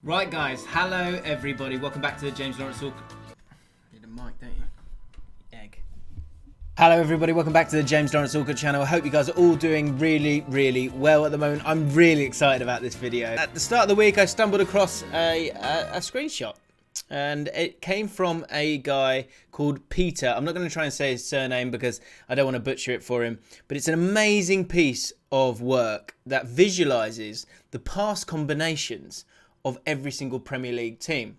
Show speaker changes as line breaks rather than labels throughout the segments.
Right guys, hello everybody, welcome back to the James Lawrence Allcott... Need a mic, don't you? Egg. Hello everybody, welcome back to the James Lawrence Allcott channel. I hope you guys are all doing really well at the moment. I'm really excited about this video. At the start of the week I stumbled across a screenshot. And it came from a guy called Peter. I'm not going to try and say his surname because I don't want to butcher it for him. But it's an amazing piece of work that visualises the past combinations of every single Premier League team.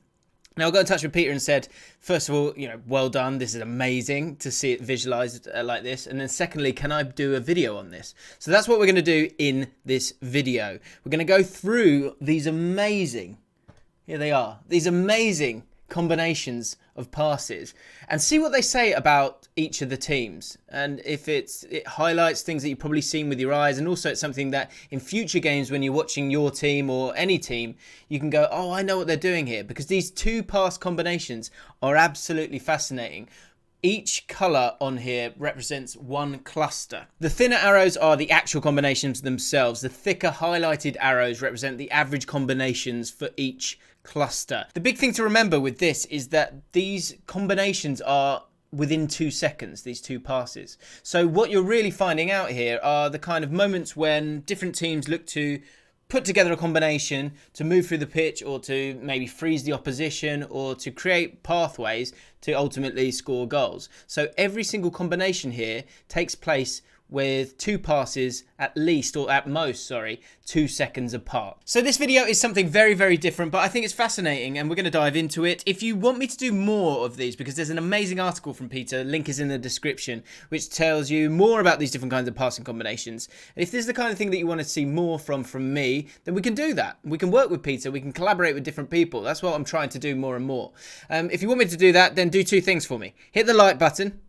Now, I got in touch with Peter and said, first of all, well done. This is amazing to see it visualised like this. And then secondly, can I do a video on this? So that's what we're going to do in this video. We're going to go through these amazing, here they are, these amazing combinations of passes and see what they say about each of the teams, and if it highlights things that you've probably seen with your eyes, and also it's something that in future games when you're watching your team or any team you can go, oh, I know what they're doing here, because these two pass combinations are absolutely fascinating. Each colour on here represents one cluster. The thinner arrows are the actual combinations themselves. The thicker highlighted arrows represent the average combinations for each cluster. The big thing to remember with this is that these combinations are within 2 seconds, these two passes. So what you're really finding out here are the kind of moments when different teams look to put together a combination to move through the pitch, or to maybe freeze the opposition, or to create pathways to ultimately score goals. So every single combination here takes place with two passes at least, or at most, 2 seconds apart. So this video is something very different, but I think it's fascinating and we're going to dive into it. If you want me to do more of these, because there's an amazing article from Peter, link is in the description, which tells you more about these different kinds of passing combinations. And if this is the kind of thing that you want to see more from me, then we can do that. We can work with Peter, we can collaborate with different people. That's what I'm trying to do more and more. If you want me to do that, then do two things for me. Hit the like button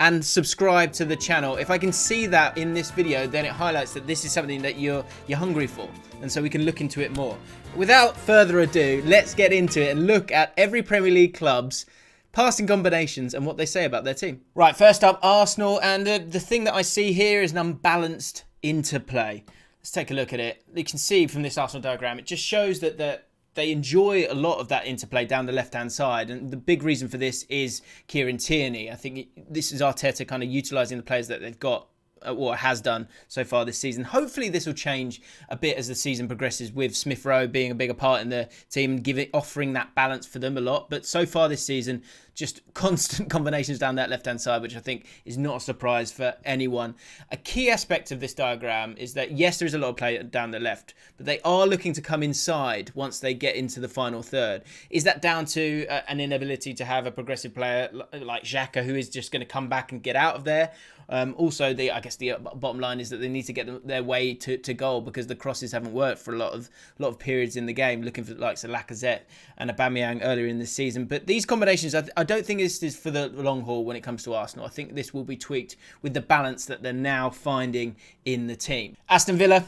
and subscribe to the channel. If I can see that in this video, then it highlights that this is something that you're hungry for, and so we can look into it more. Without further ado, let's get into it and look at every Premier League club's passing combinations and what they say about their team. Right, first up, Arsenal, and the thing that I see here is an unbalanced interplay. Let's take a look at it. You can see from this Arsenal diagram, it just shows that they enjoy a lot of that interplay down the left-hand side. And the big reason for this is Kieran Tierney. I think this is Arteta kind of utilising the players that they've got, or has done so far this season. Hopefully this will change a bit as the season progresses, with Smith Rowe being a bigger part in the team and offering that balance for them a lot. But so far this season, just constant combinations down that left-hand side, which I think is not a surprise for anyone. A key aspect of this diagram is that, yes, there is a lot of play down the left, but they are looking to come inside once they get into the final third. Is that down to an inability to have a progressive player like Xhaka, who is just going to come back and get out of there? Also, I guess the bottom line is that they need to get their way to goal, because the crosses haven't worked for a lot of periods in the game, looking for the likes of Lacazette and Aubameyang earlier in the season. But these combinations, I don't think this is for the long haul when it comes to Arsenal. I think this will be tweaked with the balance that they're now finding in the team. Aston Villa,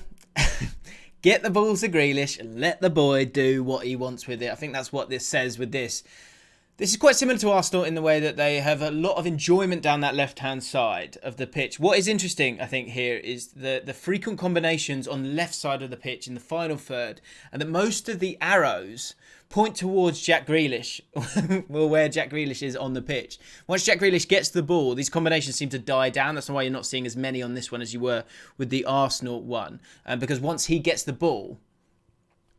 get the ball to Grealish and let the boy do what he wants with it. I think that's what this says with this. This is quite similar to Arsenal in the way that they have a lot of enjoyment down that left-hand side of the pitch. What is interesting, I think, here is the frequent combinations on the left side of the pitch in the final third, and that most of the arrows point towards Jack Grealish, or where Jack Grealish is on the pitch. Once Jack Grealish gets the ball, these combinations seem to die down. That's why you're not seeing as many on this one as you were with the Arsenal one. Because once he gets the ball,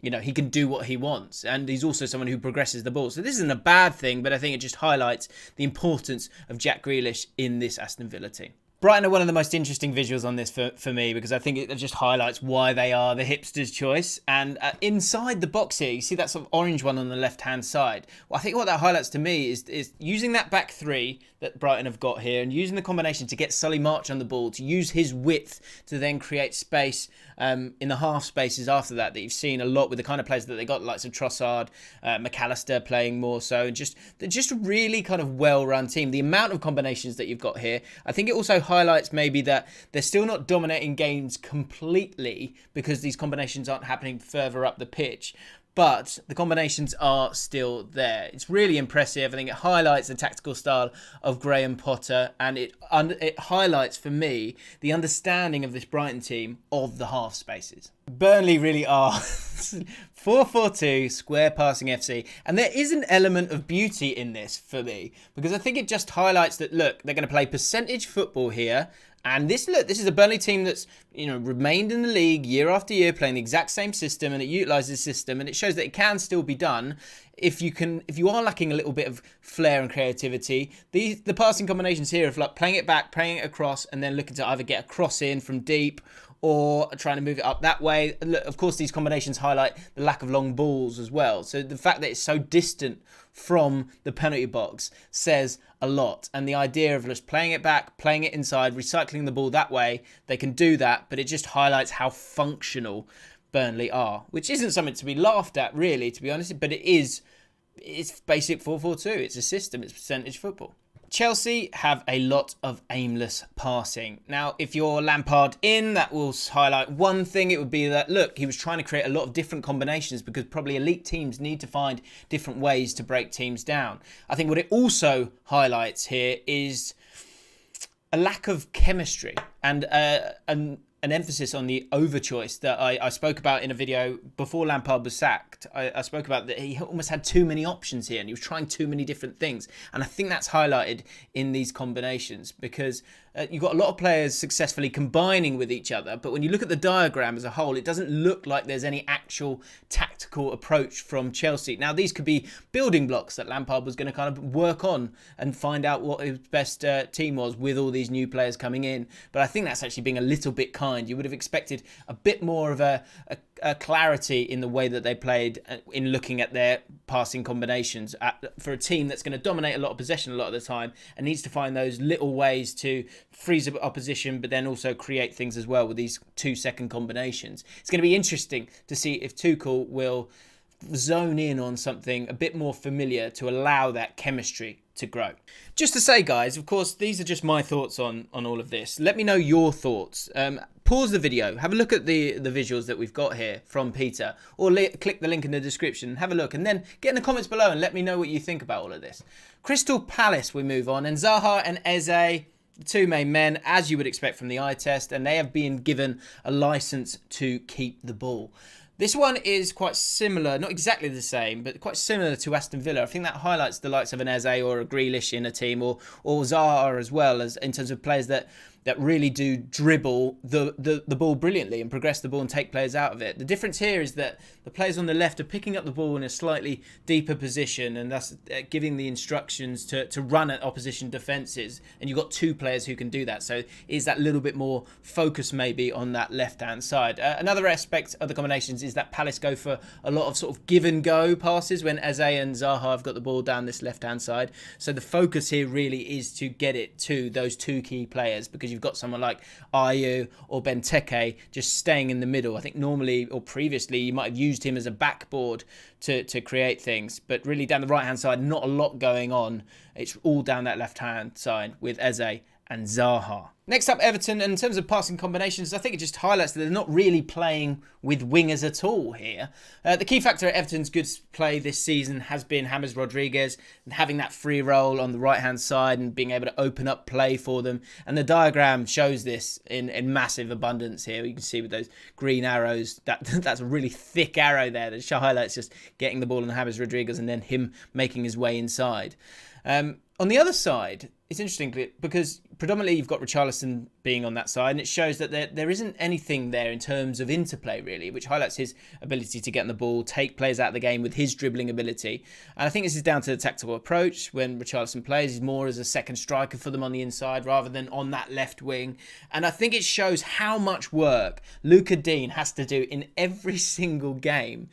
he can do what he wants, and he's also someone who progresses the ball. So this isn't a bad thing, but I think it just highlights the importance of Jack Grealish in this Aston Villa team. Brighton are one of the most interesting visuals on this for me, because I think it just highlights why they are the hipster's choice. And inside the box here, you see that sort of orange one on the left-hand side. Well, I think what that highlights to me is using that back three that Brighton have got here, and using the combination to get Solly March on the ball, to use his width to then create space in the half spaces after that you've seen a lot with the kind of players that they got, like Trossard, McAllister playing more so. They're just a really kind of well-run team. The amount of combinations that you've got here, I think it also highlights maybe that they're still not dominating games completely because these combinations aren't happening further up the pitch. but the combinations are still there. It's really impressive. I think it highlights the tactical style of Graham Potter, and it highlights for me the understanding of this Brighton team of the half spaces. Burnley really are 4-4-2 square passing FC, and there is an element of beauty in this for me, because I think it just highlights that, look, they're going to play percentage football here. And this is a Burnley team that's, remained in the league year after year, playing the exact same system, and it utilises the system, and it shows that it can still be done if you are lacking a little bit of flair and creativity. The passing combinations here of like playing it back, playing it across, and then looking to either get a cross in from deep or trying to move it up that way. Look, of course, these combinations highlight the lack of long balls as well. So the fact that it's so distant from the penalty box says a lot. And the idea of just playing it back, playing it inside, recycling the ball that way, they can do that, but it just highlights how functional Burnley are, which isn't something to be laughed at, really, to be honest, but it's basic 4-4-2. It's a system, it's percentage football. Chelsea have a lot of aimless passing. Now, if you're Lampard in, that will highlight one thing. It would be that, look, he was trying to create a lot of different combinations, because probably elite teams need to find different ways to break teams down. I think what it also highlights here is a lack of chemistry and an emphasis on the overchoice that I spoke about in a video before Lampard was sacked. I spoke about that he almost had too many options here and he was trying too many different things. And I think that's highlighted in these combinations, because you've got a lot of players successfully combining with each other. But when you look at the diagram as a whole, it doesn't look like there's any actual tactical approach from Chelsea. Now, these could be building blocks that Lampard was going to kind of work on and find out what his best team was with all these new players coming in. But I think that's actually being a little bit kind. You would have expected a bit more of a clarity in the way that they played in looking at their passing combinations for a team that's going to dominate a lot of possession a lot of the time and needs to find those little ways to freeze up opposition, but then also create things as well with these 2-second combinations. It's going to be interesting to see if Tuchel will zone in on something a bit more familiar to allow that chemistry to grow. Just to say, guys, of course, these are just my thoughts on all of this. Let me know your thoughts. Pause the video, have a look at the visuals that we've got here from Peter, or click the link in the description, have a look, and then get in the comments below and let me know what you think about all of this. Crystal Palace, we move on, and Zaha and Eze, the two main men, as you would expect from the eye test, and they have been given a license to keep the ball. This one is quite similar, not exactly the same, but quite similar to Aston Villa. I think that highlights the likes of an Eze or a Grealish in a team, or Zaha as well, as in terms of players that really do dribble the ball brilliantly and progress the ball and take players out of it. The difference here is that the players on the left are picking up the ball in a slightly deeper position, and thus giving the instructions to run at opposition defences. And you've got two players who can do that. So is that little bit more focus maybe on that left-hand side. Another aspect of the combinations is that Palace go for a lot of sort of give and go passes when Eze and Zaha have got the ball down this left-hand side. So the focus here really is to get it to those two key players, because you've got someone like Ayew or Benteke just staying in the middle. I think normally or previously you might have used him as a backboard to create things, but really down the right hand side, not a lot going on. It's all down that left hand side with Eze and Zaha. Next up, Everton. And in terms of passing combinations, I think it just highlights that they're not really playing with wingers at all here. The key factor at Everton's good play this season has been James Rodriguez, and having that free role on the right-hand side and being able to open up play for them. And the diagram shows this in massive abundance here. You can see with those green arrows, that's a really thick arrow there that highlights just getting the ball on James Rodriguez and then him making his way inside. On the other side, it's interesting because predominantly you've got Richarlison being on that side, and it shows that there isn't anything there in terms of interplay really, which highlights his ability to get on the ball, take players out of the game with his dribbling ability. And I think this is down to the tactical approach. When Richarlison plays, he's more as a second striker for them on the inside rather than on that left wing. And I think it shows how much work Luca Dean has to do in every single game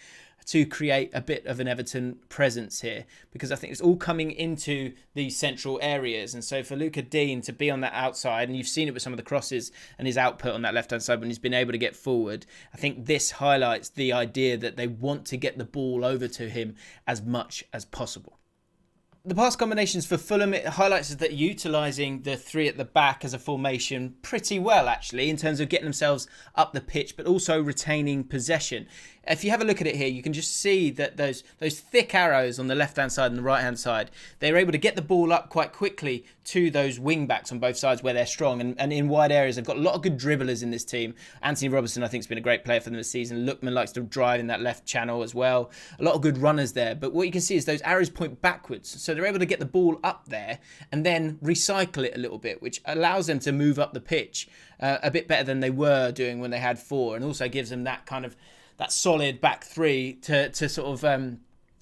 to create a bit of an Everton presence here, because I think it's all coming into these central areas. And so for Luca Dean to be on that outside, and you've seen it with some of the crosses and his output on that left-hand side when he's been able to get forward, I think this highlights the idea that they want to get the ball over to him as much as possible. The pass combinations for Fulham, it highlights that utilising the three at the back as a formation pretty well, actually, in terms of getting themselves up the pitch, but also retaining possession. if you have a look at it here, you can just see that those thick arrows on the left-hand side and the right-hand side, they're able to get the ball up quite quickly to those wing-backs on both sides where they're strong. And in wide areas, they've got a lot of good dribblers in this team. Anthony Robertson, I think, has been a great player for them this season. Lookman likes to drive in that left channel as well. A lot of good runners there. But what you can see is those arrows point backwards. So they're able to get the ball up there and then recycle it a little bit, which allows them to move up the pitch a bit better than they were doing when they had 4, and also gives them that kind of that solid back 3 to sort of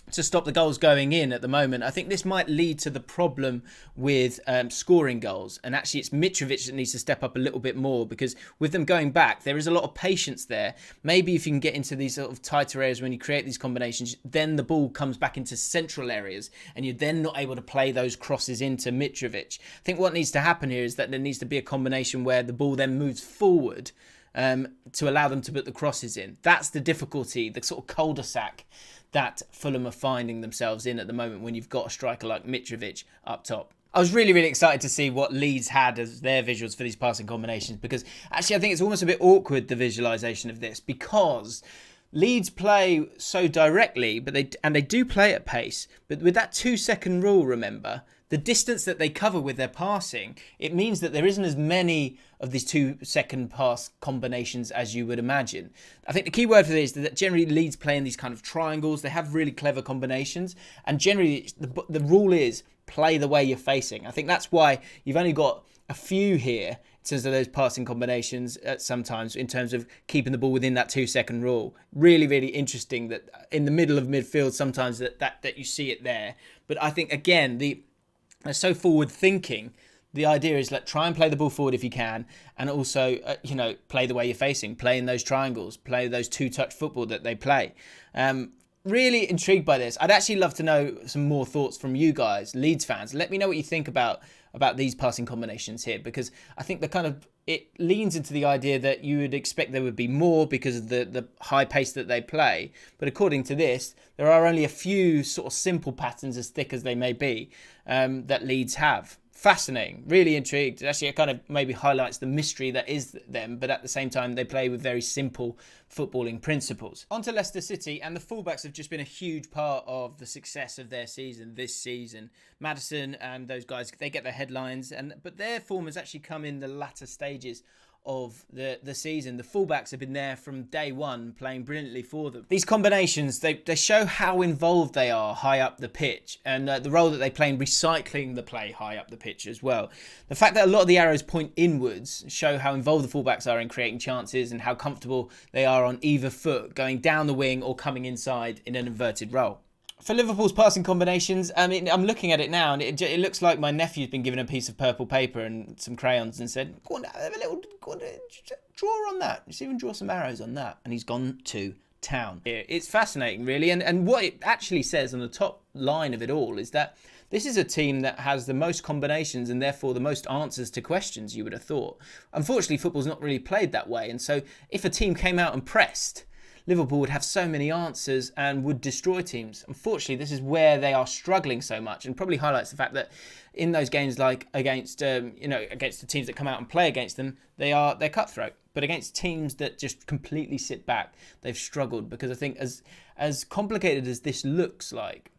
to stop the goals going in at the moment. I think this might lead to the problem with scoring goals, and actually it's Mitrovic that needs to step up a little bit more, because with them going back, there is a lot of patience there. Maybe if you can get into these sort of tighter areas when you create these combinations, then the ball comes back into central areas and you're then not able to play those crosses into Mitrovic. I think what needs to happen here is that there needs to be a combination where the ball then moves forward to allow them to put the crosses in. That's the difficulty, the sort of cul-de-sac that Fulham are finding themselves in at the moment when you've got a striker like Mitrovic up top. I was really, really excited to see what Leeds had as their visuals for these passing combinations, because actually I think it's almost a bit awkward, the visualisation of this, because Leeds play so directly, but they do play at pace. But with that 2-second rule, remember, the distance that they cover with their passing, it means that there isn't as many of these 2-second pass combinations as you would imagine. I think the key word for this is that generally Leeds play in these kind of triangles. They have really clever combinations, and generally the rule is play the way you're facing. I think that's why you've only got a few here in terms of those passing combinations sometimes, in terms of keeping the ball within that 2-second rule. Really, really interesting that in the middle of midfield sometimes that you see it there. But I think, again, they're so forward thinking. The idea is try and play the ball forward if you can, and also play the way you're facing, play in those triangles, play those 2-touch football that they play. Really intrigued by this. I'd actually love to know some more thoughts from you guys, Leeds fans. Let me know what you think about these passing combinations here, because I think it leans into the idea that you would expect there would be more because of the high pace that they play. But according to this, there are only a few sort of simple patterns, as thick as they may be, that Leeds have. Fascinating, really intrigued. Actually, it kind of maybe highlights the mystery that is them, but at the same time, they play with very simple footballing principles. On to Leicester City, and the fullbacks have just been a huge part of the success of their season this season. Maddison and those guys, they get the headlines, but their form has actually come in the latter stages of the season. The fullbacks have been there from day one, playing brilliantly for them. These combinations, they show how involved they are high up the pitch, and the role that they play in recycling the play high up the pitch as well. The fact that a lot of the arrows point inwards show how involved the fullbacks are in creating chances and how comfortable they are on either foot, going down the wing or coming inside in an inverted role. For Liverpool's passing combinations, I mean, I'm looking at it now, and it looks like my nephew's been given a piece of purple paper and some crayons and said, go on, have a little draw on that. Just even draw some arrows on that. And he's gone to town. It's fascinating, really. And what it actually says on the top line of it all is that this is a team that has the most combinations and therefore the most answers to questions, you would have thought. Unfortunately, football's not really played that way. And so if a team came out and pressed, Liverpool would have so many answers and would destroy teams. Unfortunately, this is where they are struggling so much, and probably highlights the fact that in those games, like against the teams that come out and play against them, they're cutthroat. But against teams that just completely sit back, they've struggled, because I think as complicated as this looks like,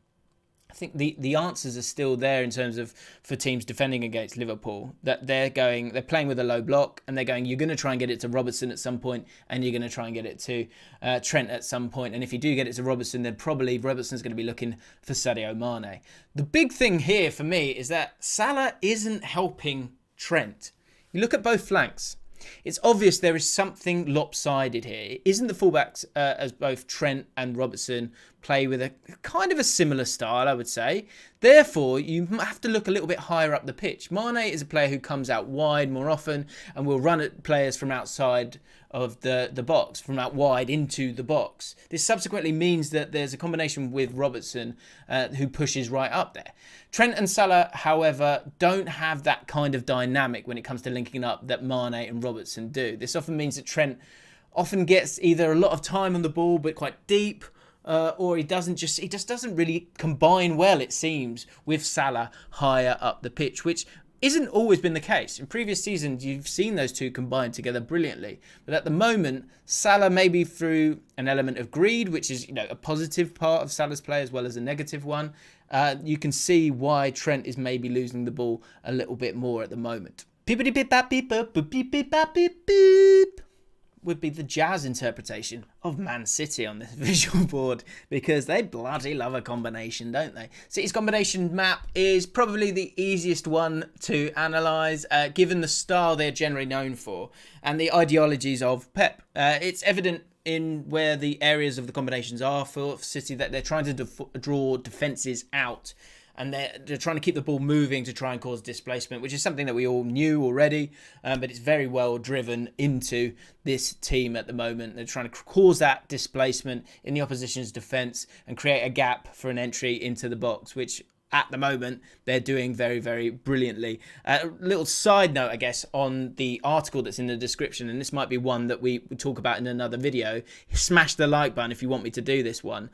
I think the answers are still there in terms of for teams defending against Liverpool, that they're playing with a low block, and they're going, you're going to try and get it to Robertson at some point, and you're going to try and get it to Trent at some point. And if you do get it to Robertson, then probably Robertson's going to be looking for Sadio Mane. The big thing here for me is that Salah isn't helping Trent. You look at both flanks. It's obvious there is something lopsided here. It isn't the fullbacks, as both Trent and Robertson play with a kind of a similar style, I would say. Therefore, you have to look a little bit higher up the pitch. Mane is a player who comes out wide more often and will run at players from outside of the box, from out wide into the box. This subsequently means that there's a combination with Robertson who pushes right up there. Trent and Salah, however, don't have that kind of dynamic when it comes to linking up that Mane and Robertson do. This often means that Trent often gets either a lot of time on the ball but quite deep, or he just doesn't really combine well, it seems, with Salah higher up the pitch, which isn't always been the case. In previous seasons, you've seen those two combined together brilliantly. But at the moment, Salah, maybe through an element of greed, which is, a positive part of Salah's play as well as a negative one, you can see why Trent is maybe losing the ball a little bit more at the moment. Beep beep beep beep beep beep beep beep beep would be the jazz interpretation of Man City on this visual board, because they bloody love a combination, don't they? City's combination map is probably the easiest one to analyse, given the style they're generally known for and the ideologies of Pep. It's evident in where the areas of the combinations are for City that they're trying to draw defences out. And they're trying to keep the ball moving to try and cause displacement, which is something that we all knew already, but it's very well driven into this team at the moment. They're trying to cause that displacement in the opposition's defence and create a gap for an entry into the box, which at the moment they're doing very, very brilliantly. A little side note, I guess, on the article that's in the description, and this might be one that we talk about in another video. Smash the like button if you want me to do this one,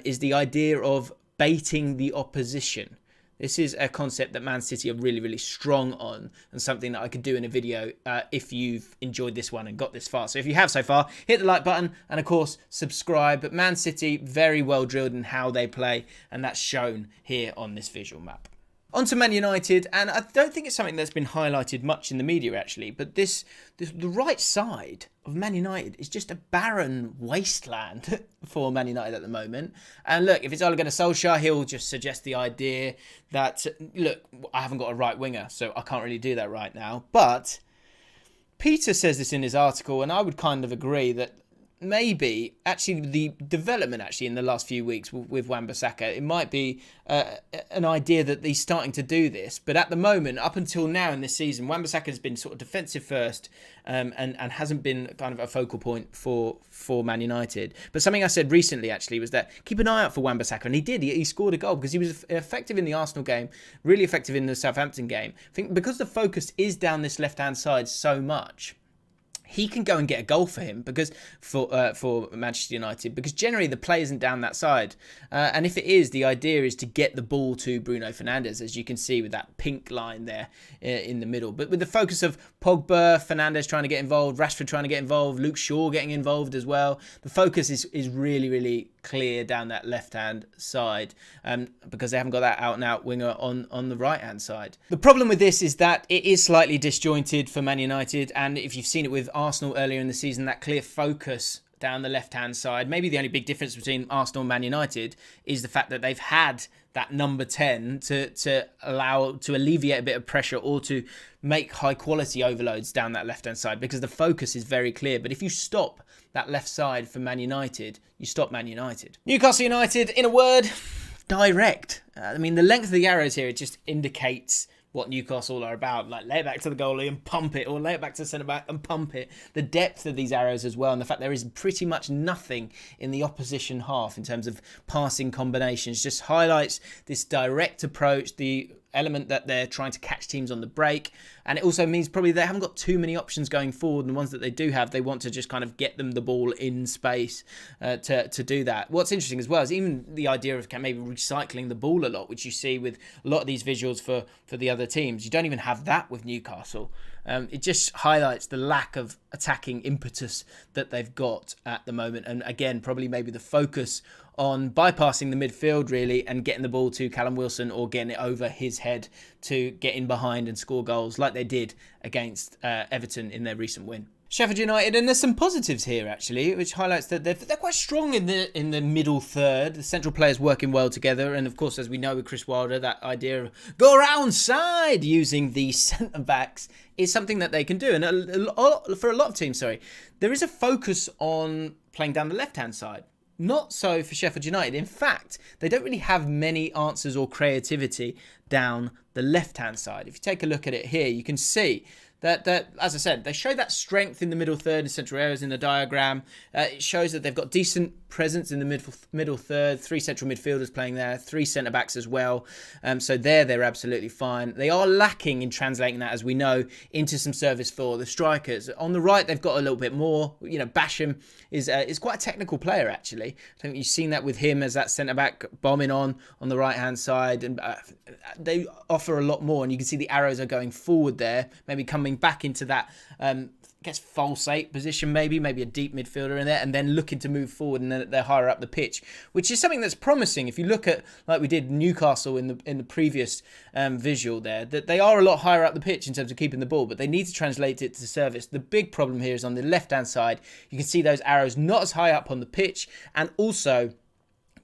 is the idea of baiting the opposition. This is a concept that Man City are really, really strong on, and something that I could do in a video if you've enjoyed this one and got this far. So if you have so far, hit the like button and, of course, subscribe. But Man City, very well drilled in how they play, and that's shown here on this visual map. On to Man United, and I don't think it's something that's been highlighted much in the media, actually, but the right side of Man United is just a barren wasteland for Man United at the moment. And look, if it's Ole Gunnar Solskjaer, he'll just suggest the idea that, look, I haven't got a right winger, so I can't really do that right now. But Peter says this in his article, and I would kind of agree that maybe actually the development in the last few weeks with Wan-Bissaka, it might be an idea that he's starting to do this. But at the moment, up until now in this season, Wan-Bissaka has been sort of defensive first and hasn't been kind of a focal point for Man United. But something I said recently actually was that keep an eye out for Wan-Bissaka, and he did. He scored a goal because he was effective in the Arsenal game, really effective in the Southampton game. I think because the focus is down this left-hand side so much, he can go and get a goal for him because for Manchester United, because generally the play isn't down that side. And if it is, the idea is to get the ball to Bruno Fernandes, as you can see with that pink line there in the middle. But with the focus of Pogba, Fernandes trying to get involved, Rashford trying to get involved, Luke Shaw getting involved as well, the focus is really, really clear down that left-hand side because they haven't got that out-and-out winger on the right-hand side. The problem with this is that it is slightly disjointed for Man United, and if you've seen it with Arsenal earlier in the season, that clear focus down the left-hand side, maybe the only big difference between Arsenal and Man United is the fact that they've had that number 10 to alleviate a bit of pressure or to make high-quality overloads down that left-hand side, because the focus is very clear. But if you stop that left side for Man United, you stop Man United. Newcastle United, in a word, direct. I mean, the length of the arrows here, it just indicates what Newcastle are about. Like, lay it back to the goalie and pump it, or lay it back to the centre-back and pump it. The depth of these arrows as well, and the fact there is pretty much nothing in the opposition half in terms of passing combinations, just highlights this direct approach, the element that they're trying to catch teams on the break. And it also means probably they haven't got too many options going forward, and the ones that they do have, they want to just kind of get them the ball in space to do that. What's interesting as well is even the idea of maybe recycling the ball a lot, which you see with a lot of these visuals for the other teams. You don't even have that with Newcastle. It just highlights the lack of attacking impetus that they've got at the moment. And again, probably maybe the focus on bypassing the midfield really and getting the ball to Callum Wilson, or getting it over his head to get in behind and score goals like they did against Everton in their recent win. Sheffield United, and there's some positives here actually, which highlights that they're quite strong in the middle third. The central players working well together, and of course, as we know with Chris Wilder, that idea of go around side using the centre backs is something that they can do. And for a lot of teams, there is a focus on playing down the left hand side. Not so for Sheffield United. In fact, they don't really have many answers or creativity down the left-hand side. If you take a look at it here, you can see that as I said, they show that strength in the middle third and central areas in the diagram. It shows that they've got decent presence in the middle third, 3 central midfielders playing there, 3 centre backs as well. So they're absolutely fine. They are lacking in translating that, as we know, into some service for the strikers. On the right, they've got a little bit more. Basham is quite a technical player, actually. I think you've seen that with him as that centre back bombing on the right hand side, and they offer a lot more. And you can see the arrows are going forward there, maybe coming back into that false 8 position, maybe a deep midfielder in there, and then looking to move forward, and then they're higher up the pitch, which is something that's promising. If you look at, like we did Newcastle in the previous visual there, that they are a lot higher up the pitch in terms of keeping the ball, but they need to translate it to service. The big problem here is on the left hand side. You can see those arrows not as high up on the pitch, and also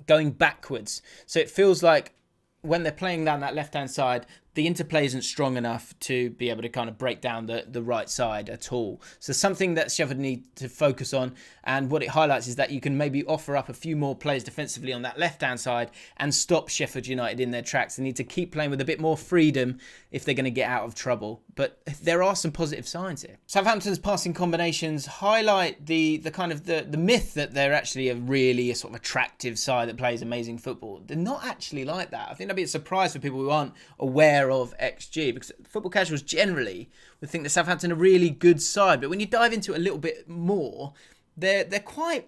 going backwards. So it feels like when they're playing down that left hand side, the interplay isn't strong enough to be able to kind of break down the right side at all. So something that Sheffield need to focus on, and what it highlights is that you can maybe offer up a few more players defensively on that left-hand side and stop Sheffield United in their tracks. They need to keep playing with a bit more freedom if they're going to get out of trouble. But there are some positive signs here. Southampton's passing combinations highlight the myth that they're actually a sort of attractive side that plays amazing football. They're not actually like that. I think that'd be a surprise for people who aren't aware of XG, because football casuals generally would think that Southampton are a really good side, but when you dive into it a little bit more, they're quite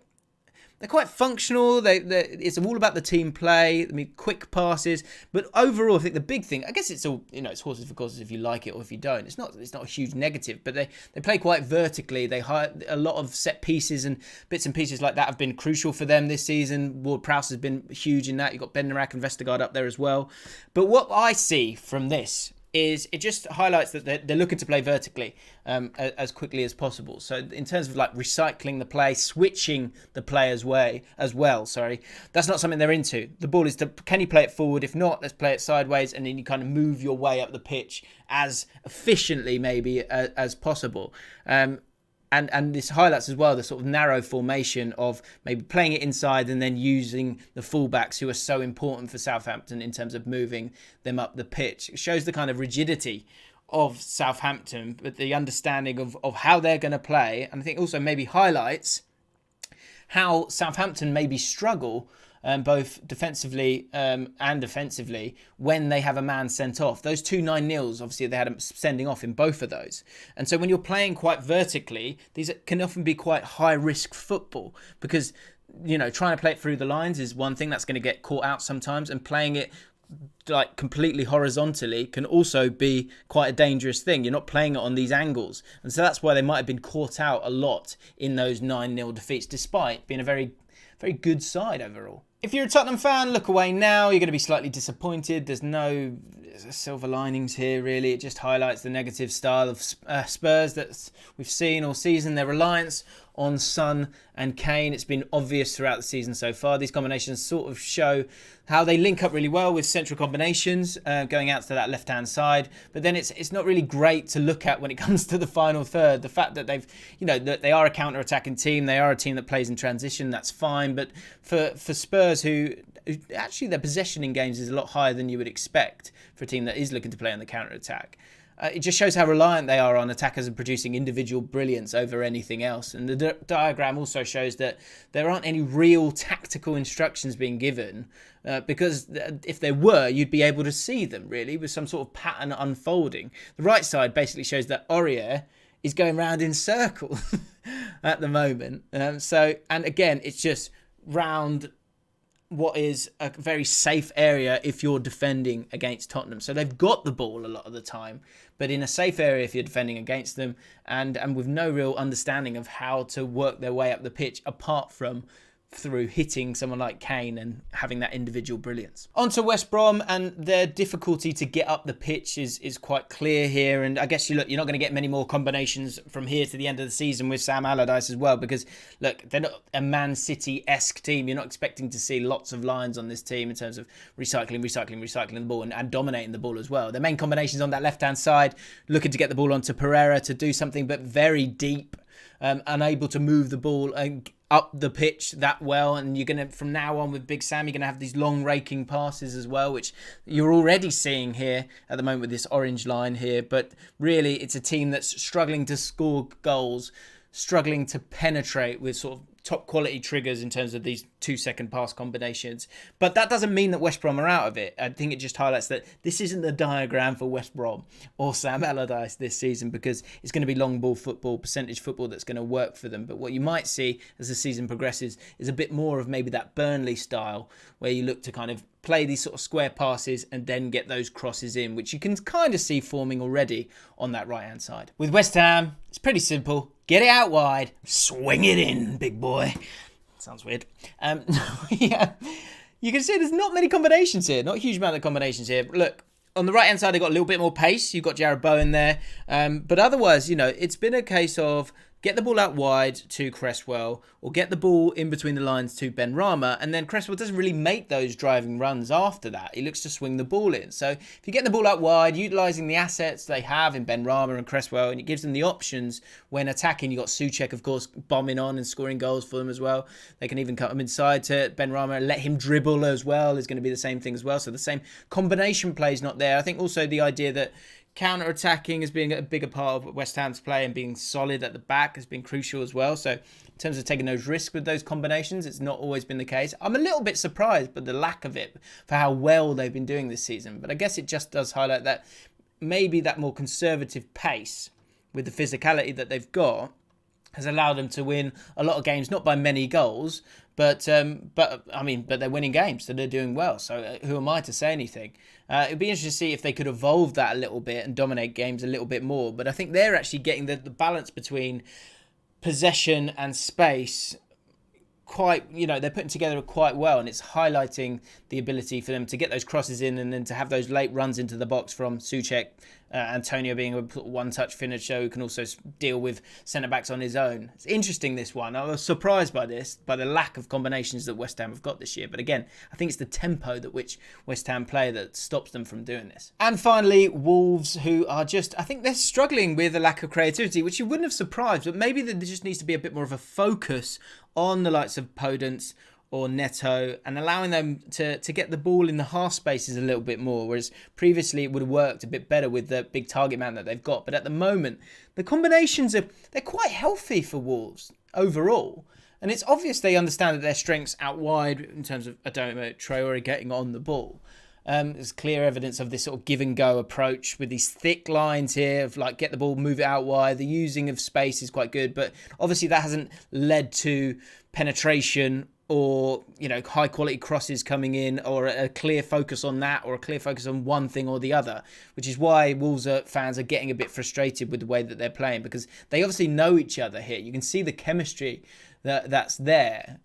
functional. It's all about the team play. I mean, quick passes, but overall, I think the big thing, I guess it's all, it's horses for courses if you like it or if you don't. It's not a huge negative, but they play quite vertically. They hire a lot of set pieces and bits and pieces like that have been crucial for them this season. Ward-Prowse has been huge in that. You've got Bednarak and Vestergaard up there as well. But what I see from this is it just highlights that they're looking to play vertically as quickly as possible. So in terms of like recycling the play, switching the play as well, that's not something they're into. The ball is can you play it forward? If not, let's play it sideways, and then you kind of move your way up the pitch as efficiently maybe as possible. And this highlights as well the sort of narrow formation of maybe playing it inside and then using the fullbacks, who are so important for Southampton in terms of moving them up the pitch. It shows the kind of rigidity of Southampton, but the understanding of how they're going to play. And I think also maybe highlights how Southampton maybe struggle both defensively and offensively when they have a man sent off. Those 2 9-0s, obviously they had a sending off in both of those. And so when you're playing quite vertically, these can often be quite high risk football, because trying to play it through the lines is one thing that's going to get caught out sometimes, and playing it like completely horizontally can also be quite a dangerous thing. You're not playing it on these angles, and so that's why they might have been caught out a lot in those 9-0 defeats, despite being a very good side overall. If you're a Tottenham fan, look away now. You're going to be slightly disappointed. There's no silver linings here, really. It just highlights the negative style of Spurs that we've seen all season. Their reliance on Son and Kane, it's been obvious throughout the season so far. These combinations sort of show how they link up really well with central combinations going out to that left-hand side. But then it's not really great to look at when it comes to the final third. The fact that that they are a counter-attacking team, they are a team that plays in transition, that's fine. But for Spurs, who actually their possession in games is a lot higher than you would expect for a team that is looking to play on the counter-attack. It just shows how reliant they are on attackers and producing individual brilliance over anything else. And the diagram also shows that there aren't any real tactical instructions being given, because if there were, you'd be able to see them, really, with some sort of pattern unfolding. The right side basically shows that Aurier is going round in circles at the moment. And again, it's just round what is a very safe area if you're defending against Tottenham. So they've got the ball a lot of the time, but in a safe area if you're defending against them, and with no real understanding of how to work their way up the pitch apart from through hitting someone like Kane and having that individual brilliance. On to West Brom, and their difficulty to get up the pitch is quite clear here. And I guess you're not going to get many more combinations from here to the end of the season with Sam Allardyce as well, because look, they're not a Man City-esque team. You're not expecting to see lots of lines on this team in terms of recycling the ball and dominating the ball as well. Their main combinations on that left-hand side, looking to get the ball onto Pereira to do something, but very deep. unable to move the ball and up the pitch that well. And you're going to, from now on with Big Sam, you're going to have these long raking passes as well, which you're already seeing here at the moment with this orange line here. But really, it's a team that's struggling to score goals, struggling to penetrate with sort of top quality triggers in terms of these 2-second pass combinations. But that doesn't mean that West Brom are out of it. I think it just highlights that this isn't the diagram for West Brom or Sam Allardyce this season, because it's going to be long ball football, percentage football that's going to work for them. But what you might see as the season progresses is a bit more of maybe that Burnley style, where you look to kind of play these sort of square passes and then get those crosses in, which you can kind of see forming already on that right hand side. With West Ham, it's pretty simple. Get it out wide, swing it in, big boy. Sounds weird. Yeah, you can see there's not many combinations here, not a huge amount of combinations here. Look, on the right hand side, they've got a little bit more pace. You've got Jarrod Bowen there. But otherwise, you know, it's been a case of get the ball out wide to Cresswell, or get the ball in between the lines to Benrahma, and then Cresswell doesn't really make those driving runs after that. He looks to swing the ball in. So if you get the ball out wide, utilising the assets they have in Benrahma and Cresswell, and it gives them the options when attacking. You've got Soucek, of course, bombing on and scoring goals for them as well. They can even cut them inside to Benrahma and let him dribble as well is going to be the same thing as well. So the same combination play is not there. I think also the idea that counter-attacking as being a bigger part of West Ham's play and being solid at the back has been crucial as well. So in terms of taking those risks with those combinations, it's not always been the case. I'm a little bit surprised by the lack of it for how well they've been doing this season. But I guess it just does highlight that maybe that more conservative pace with the physicality that they've got has allowed them to win a lot of games, not by many goals, but they're winning games, so they're doing well. So who am I to say anything? It'd be interesting to see if they could evolve that a little bit and dominate games a little bit more. But I think they're actually getting the balance between possession and space quite, you know, they're putting together quite well, and it's highlighting the ability for them to get those crosses in and then to have those late runs into the box from Soucek. Antonio being a one-touch finisher who can also deal with centre-backs on his own. It's interesting, this one. I was surprised by this, by the lack of combinations that West Ham have got this year. But again, I think it's the tempo that which West Ham play that stops them from doing this. And finally, Wolves, who are just, I think they're struggling with a lack of creativity, which you wouldn't have surprised, but maybe there just needs to be a bit more of a focus on the likes of Podence or Neto, and allowing them to get the ball in the half spaces a little bit more, whereas previously it would have worked a bit better with the big target man that they've got. But at the moment, the combinations they're quite healthy for Wolves overall, and it's obvious they understand that their strengths out wide in terms of Adama Traore getting on the ball. There's clear evidence of this sort of give and go approach with these thick lines here of like get the ball, move it out wide. The using of space is quite good, but obviously that hasn't led to penetration or, you know, high quality crosses coming in, or a clear focus on that, or a clear focus on one thing or the other, which is why Wolves fans are getting a bit frustrated with the way that they're playing, because they obviously know each other here. You can see the chemistry that's there.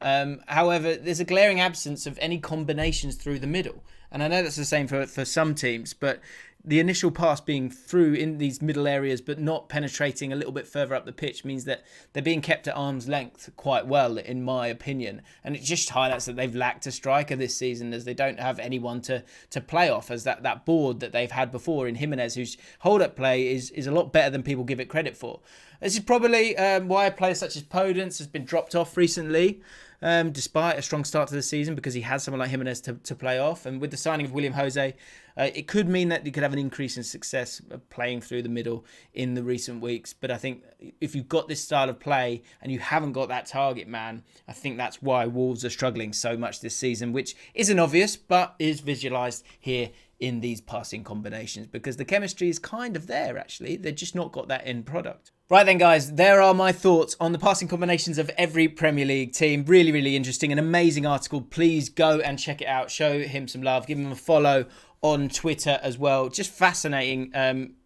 However, there's a glaring absence of any combinations through the middle. And I know that's the same for some teams, but the initial pass being through in these middle areas but not penetrating a little bit further up the pitch means that they're being kept at arm's length quite well, in my opinion. And it just highlights that they've lacked a striker this season, as they don't have anyone to play off, as that board that they've had before in Jimenez, whose hold-up play is a lot better than people give it credit for. This is probably why players such as Podence has been dropped off recently, despite a strong start to the season, because he has someone like Jimenez to play off. And with the signing of William Jose, it could mean that you could have an increase in success playing through the middle in the recent weeks. But I think if you've got this style of play and you haven't got that target man, I think that's why Wolves are struggling so much this season, which isn't obvious but is visualised here in these passing combinations, because the chemistry is kind of there actually. They've just not got that end product. Right then, guys, there are my thoughts on the passing combinations of every Premier League team. Really, really interesting. An amazing article. Please go and check it out. Show him some love. Give him a follow on Twitter as well. Just fascinating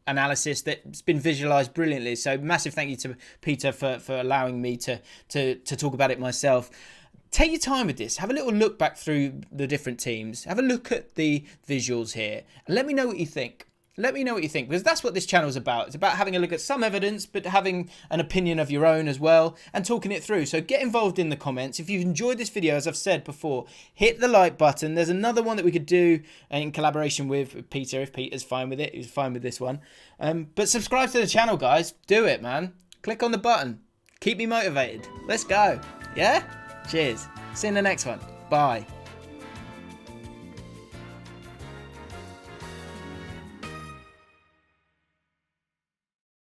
analysis that's been visualised brilliantly. So massive thank you to Peter for allowing me to talk about it myself. Take your time with this. Have a little look back through the different teams. Have a look at the visuals here. And let me know what you think. Let me know what you think, because that's what this channel is about. It's about having a look at some evidence, but having an opinion of your own as well, and talking it through. So get involved in the comments. If you've enjoyed this video, as I've said before, hit the like button. There's another one that we could do in collaboration with Peter, if Peter's fine with it. He's fine with this one. But subscribe to the channel, guys. Do it, man. Click on the button. Keep me motivated. Let's go. Yeah? Cheers. See you in the next one. Bye.